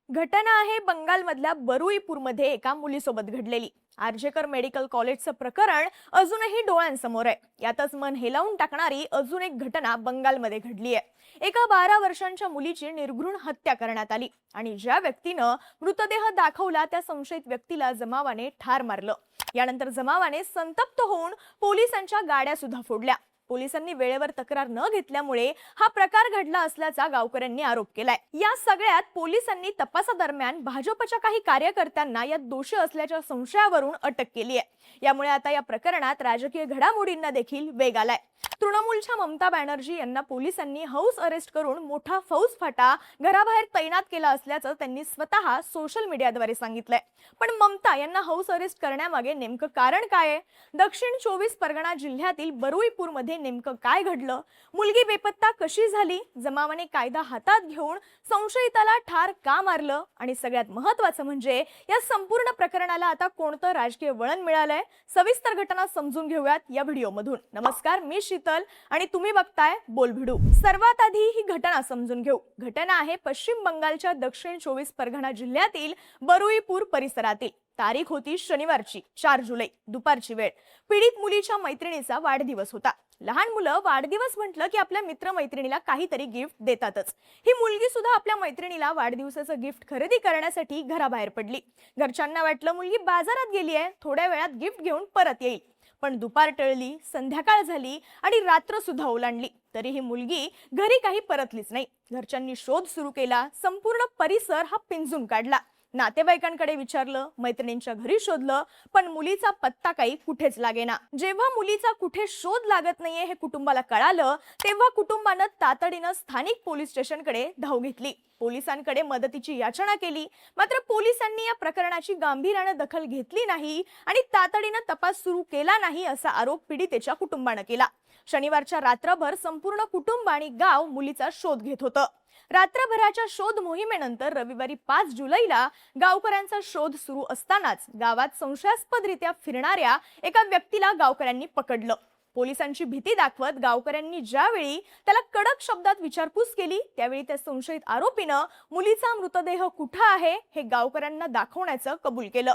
घटना आहे बंगालमधल्या बरुईपूरमध्ये एका मुलीसोबत घडलेली। आर्जेकर मेडिकल कॉलेजचं प्रकरण अजूनही डोळ्यांसमोर आहे। यातच मन हेलावून टाकणारी अजून एक घटना बंगालमध्ये घडली आहे। एका 12 वर्षांच्या मुलीची निर्घृण हत्या करण्यात आली आणि ज्या व्यक्तीनं मृतदेह दाखवला त्या संशयित व्यक्तीला जमावाने ठार मारलं। यानंतर जमावाने संतप्त होऊन पोलिसांच्या गाड्या सुद्धा फोडल्या। पोलिसांनी वेळेवर तक्रार न घेतल्यामुळे हा प्रकार घडला असल्याचा गावकऱ्यांनी आरोप केलाय। या सगळ्यात पोलिसांनी तपासादरम्यान भाजपच्या काही कार्यकर्त्यांना यात दोषी असल्याच्या संशयावरून अटक केली आहे। यामुळे आता या प्रकरणात राजकीय घडामोडींना देखील वेग आलाय। तृणमूलच्या ममता बॅनर्जी यांना पोलिसांनी हाऊस अरेस्ट करून मोठा फौजफाटा घराबाहेर तैनात केला असल्याचं त्यांनी स्वतः सोशल मीडियाद्वारे सांगितलंय। पण ममता यांना हाऊस अरेस्ट करण्यामागे नेमकं कारण काय आहे? दक्षिण 24 परगणा जिल्ह्यातील बरुईपूरमध्ये नेमकं काय घडलं? मुलगी बेपत्ता कशी झाली? जमावाने कायदा हातात घेऊन संशयिताला ठार का मारलं? आणि सगळ्यात महत्त्वाचं म्हणजे या संपूर्ण प्रकरणाला आता कोणतं राजकीय वळण मिळालंय? सविस्तर घटना समजून घेऊयात या व्हिडिओमधून। नमस्कार, मी शीतल आणि तुम्ही बघताय बोलभिडू। सर्वात आधी ही घटना समजून घेऊ। घटना आहे पश्चिम बंगालच्या दक्षिण 24 परगणा जिल्ह्यातील बरुईपूर परिसरातील। तारीख होती शनिवारची 4 जुलै, दुपारची वेळ। पीडित मुलीच्या मैत्रिणीचा वाढदिवस होता। लहान मुलं वाढदिवस म्हटलं की आपल्या मित्रमैत्रिणीला काहीतरी गिफ्ट देतातच। ही मुलगी सुद्धा आपल्या मैत्रिणीला वाढदिवसाचं गिफ्ट खरेदी करण्यासाठी घराबाहेर पडली। घरच्यांना वाटलं मुलगी बाजारात गेली आहे, थोड्या वेळात गिफ्ट घेऊन परत येईल। पण दुपार टळली, संध्याकाळ झाली आणि रात्र सुद्धा ओलांडली, तरी ही मुलगी घरी काही परतलीच नाही। घरच्यांनी शोध सुरू केला। संपूर्ण परिसर हा पिंजून काढला। नातेवाईकांकडे विचारलं, मैत्रिणींच्या घरी शोधलं, पण मुलीचा पत्ता काही कुठेच लागेना। जेव्हा मुलीचा कुठे शोध लागत नाहीये हे कुटुंबाला कळालं, तेव्हा कुटुंबानं तातडीनं स्थानिक पोलीस स्टेशनकडे धाव घेतली। पोलिसांकडे मदतीची याचना केली, मात्र पोलिसांनी या प्रकरणाची गांभीर्यानं दखल घेतली नाही आणि तातडीनं तपास सुरू केला नाही असा आरोप पीडितेच्या कुटुंबानं केला। शनिवारच्या रात्रभर संपूर्ण कुटुंब आणि गाव मुलीचा शोध घेत होतं। रात्रभराच्या शोध मोहिमेनंतर रविवारी 5 जुलैला गावकऱ्यांचा शोध सुरू असतानाच गावात संशयास्पदरित्या फिरणाऱ्या एका व्यक्तीला गावकऱ्यांनी पकडलं। पोलिसांची भीती दाखवत गावकऱ्यांनी ज्यावेळी त्याला कडक शब्दात विचारपूस केली, त्यावेळी त्या संशयित आरोपीनं मुलीचा मृतदेह कुठे आहे हे गावकऱ्यांना दाखवण्याचं कबूल केलं।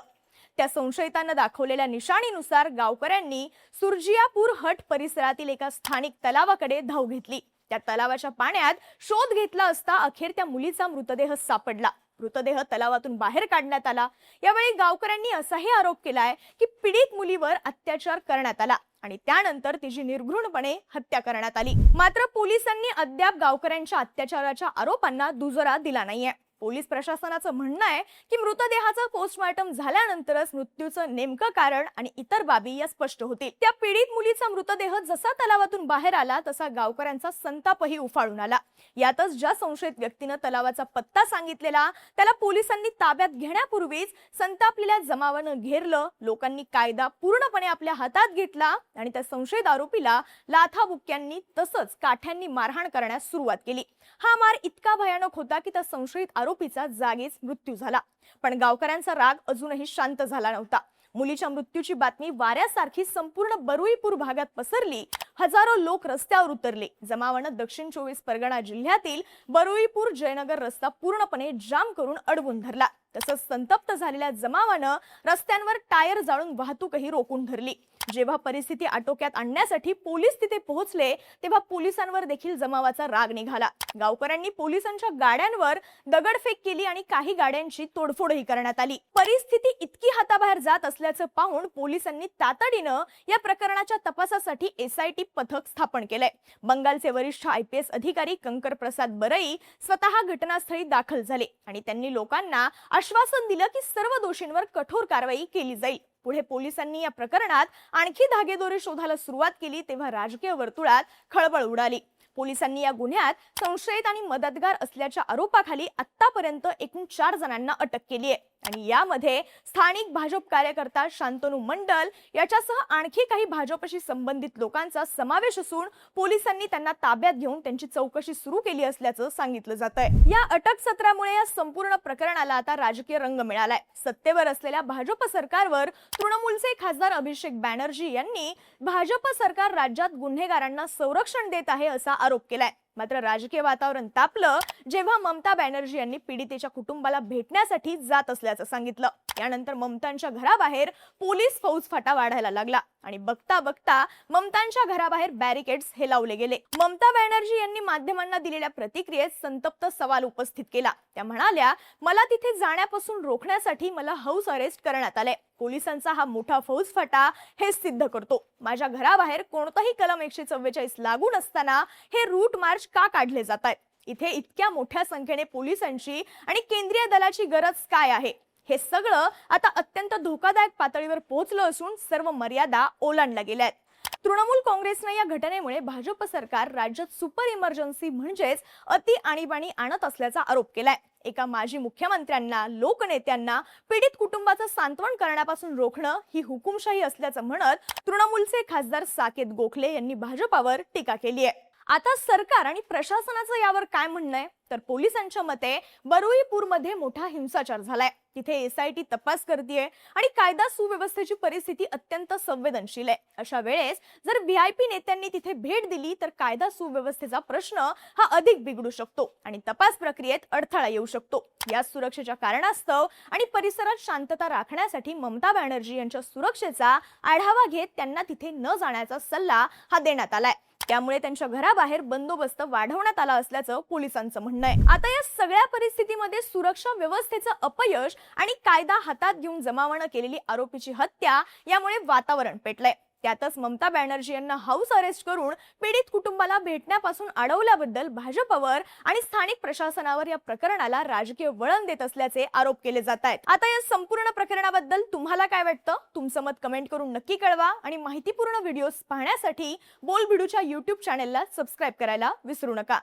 त्या संशयितांना दाखवलेल्या निशाणीनुसार गावकऱ्यांनी सुरजियापूर हट परिसरातील एका स्थानिक तलावाकडे धाव घेतली। त्या तलावाच्या पाण्यात शोध घेतला असता अखेर त्या मुलीचा मृतदेह सापडला। मृतदेह तलावातून बाहेर काढण्यात आला। यावेळी गावकऱ्यांनी असाही आरोप केलाय की पीडित मुलीवर अत्याचार करण्यात आला आणि त्यानंतर तिची निर्घृणपणे हत्या करण्यात आली। मात्र पोलिसांनी अद्याप गावकऱ्यांच्या अत्याचाराच्या आरोपांना दुजोरा दिला नाहीये। पोलीस प्रशासनाचं म्हणणं आहे की मृतदेहाचं पोस्टमॉर्टम झाल्यानंतरच मृत्यूचं नेमकं कारण आणि इतर बाबी या स्पष्ट होतील। त्या पीडित मुलीचा मृतदेह जसा तलावातून बाहेर आला तसा गावकऱ्यांचा संतापही उफाळून आला। यातच ज्या संशयित व्यक्तीनं तलावाचा पत्ता सांगितलेला त्याला पोलिसांनी ताब्यात घेण्यापूर्वीच संतापलेल्या जमावानं घेरलं। लोकांनी कायदा पूर्णपणे आपल्या हातात घेतला आणि त्या संशयित आरोपीला लाथाबुक्क्यांनी तसंच काठ्यांनी मारहाण करण्यास सुरुवात केली। हा मार इतका भयानक होता की त्या संशयित आरोपीचा जागीच मृत्यू झाला। पण गावकऱ्यांचा राग अजूनही शांत झाला नव्हता। मुलीच्या मृत्यूची बातमी वाऱ्यासारखी संपूर्ण बरुईपूर भागात पसरली। हजारो लोक रस्त्यावर उतरले। जमावानं दक्षिण 24 परगणा जिल्ह्यातील बरुईपूर जयनगर रस्ता पूर्णपणे जाम करून अडवून धरला। तसंच संतप्त झालेल्या जमावानं रस्त्यांवर टायर जाळून वाहतूकही रोखून धरली। जेव्हा परिस्थिती आटोक्यात आणण्यासाठी पोलीस तिथे पोहोचले तेव्हा पोलिसांवर देखील जमावाचा राग निघाला। गावकऱ्यांनी पोलिसांच्या गाड्यांवर दगडफेक केली आणि काही गाड्यांची तोडफोडही करण्यात आली। परिस्थिती इतकी हाताबाहेर जात असल्याचं पाहून पोलिसांनी तातडीनं या प्रकरणाच्या तपासासाठी एसआयटी पथक स्थापन केलंय। बंगालचे वरिष्ठ आयपीएस अधिकारी कंकर प्रसाद बरई स्वतः घटनास्थळी दाखल झाले आणि त्यांनी लोकांना आश्वासन दिलं की सर्व दोषींवर कठोर कारवाई केली जाईल। पुढे पोलिसांनी या प्रकरणात आणखी धागेदोरे शोधायला सुरुवात केली तेव्हा राजकीय वर्तुळात खळबळ उडाली। पोलिसांनी या गुन्ह्यात संशयित आणि मदतगार असल्याच्या आरोपाखाली आतापर्यंत एकूण 4 जणांना अटक केली आहे आणि यामध्ये स्थानिक भाजप कार्यकर्ता शांतनू मंडल याच्यासह आणखी काही भाजपशी संबंधित लोकांचा समावेश असून पोलिसांनी त्यांना ताब्यात घेऊन त्यांची चौकशी सुरू केली असल्याचं सांगितलं जातंय। या अटक सत्रामुळे या संपूर्ण प्रकरणाला आता राजकीय रंग मिळालाय। सत्तेवर असलेल्या भाजप सरकारवर तृणमूलचे खासदार अभिषेक बॅनर्जी यांनी भाजप सरकार राज्यात गुन्हेगारांना संरक्षण देत आहे असा आरोप केलाय। मात्र राजकीय वातावरण तापलं जेव्हा ममता बॅनर्जी यांनी पीडितेच्या कुटुंबाला भेटण्यासाठी जात असल्याचं सांगितलं. यानंतर ममतांच्या घराबाहेर पोलीस फौजफाटा वाढायला लागला आणि बघता बघता ममतांच्या घराबाहेर बॅरिकेड्स हेलावले गेले. ममता बॅनर्जी यांनी माध्यमांना दिलेल्या प्रतिक्रियेत संतप्त सवाल उपस्थित केला. त्या म्हणाल्या, मला तिथे जाण्यापासून रोखण्यासाठी मला हाऊस अरेस्ट करण्यात आले. पोलिसांचा हा मोठा फौजफाटा हे सिद्ध करतो. माझ्या घराबाहेर कोणताही कलम 144 लागू नसताना हे रूट मार्च का काढले जात आहेत? इथे इतक्या मोठ्या संख्येने पोलिसांची आणि केंद्रीय दलाची गरज काय आहे? हे सगळं आता अत्यंत धोकादायक पातळीवर पोहोचलं असून सर्व मर्यादा ओलांडल्या गेल्या आहेत. तृणमूल काँग्रेसने या घटनेमुळे भाजप सरकार राज्यात सुपर इमर्जन्सी म्हणजेच अति आणीबाणी आणत असल्याचा आरोप केलाय. एका माजी मुख्यमंत्र्यांना, लोकनेत्यांना पीडित कुटुंबाचं सांत्वन करण्यापासून रोखणं ही हुकुमशाही असल्याचं म्हणत तृणमूलचे खासदार साकेत गोखले यांनी भाजपावर टीका केली आहे. आता सरकार आणि प्रशासनाचं यावर काय म्हणणं आहे? तर पोलिसांच्या मते बरुईपूरमध्ये मोठा हिंसाचार झालाय. तिथे एसआयटी तपास करतेय आणि कायदा सुव्यवस्थेची परिस्थिती अत्यंत संवेदनशील आहे. अशा वेळेस जर व्हीआयपी नेत्यांनी तिथे भेट दिली तर कायदा सुव्यवस्थेचा प्रश्न हा अधिक बिघडू शकतो आणि तपास प्रक्रियेत अडथळा येऊ शकतो. या सुरक्षेच्या कारणास्तव आणि परिसरात शांतता राखण्यासाठी ममता बॅनर्जी यांच्या सुरक्षेचा आढावा घेत त्यांना तिथे न जाण्याचा सल्ला हा देण्यात आलाय. त्यामुळे त्यांच्या घराबाहेर बंदोबस्त वाढवण्यात आला असल्याचं पोलिसांचं म्हणणं आहे. आता या सगळ्या परिस्थितीमध्ये सुरक्षा व्यवस्थेचं अपयश आणि कायदा हातात घेऊन जमावानं केलेली आरोपीची हत्या यामुळे वातावरण पेटलंय. त्यातच ममता बॅनर्जी यांना हाऊस अरेस्ट करून पीडित कुटुंबाला भेटण्यापासून अडवल्याबद्दल भाजपवर आणि स्थानिक प्रशासनावर या प्रकरणाला राजकीय वळण देत असल्याचे आरोप केले जात आहेत. आता या संपूर्ण प्रकरणाबद्दल तुम्हाला काय वाटतं? तुमचं मत कमेंट करून नक्की कळवा आणि माहितीपूर्ण व्हिडिओज पाहण्यासाठी बोलबिडूच्या YouTube चॅनेलला सबस्क्राईब करायला विसरू नका.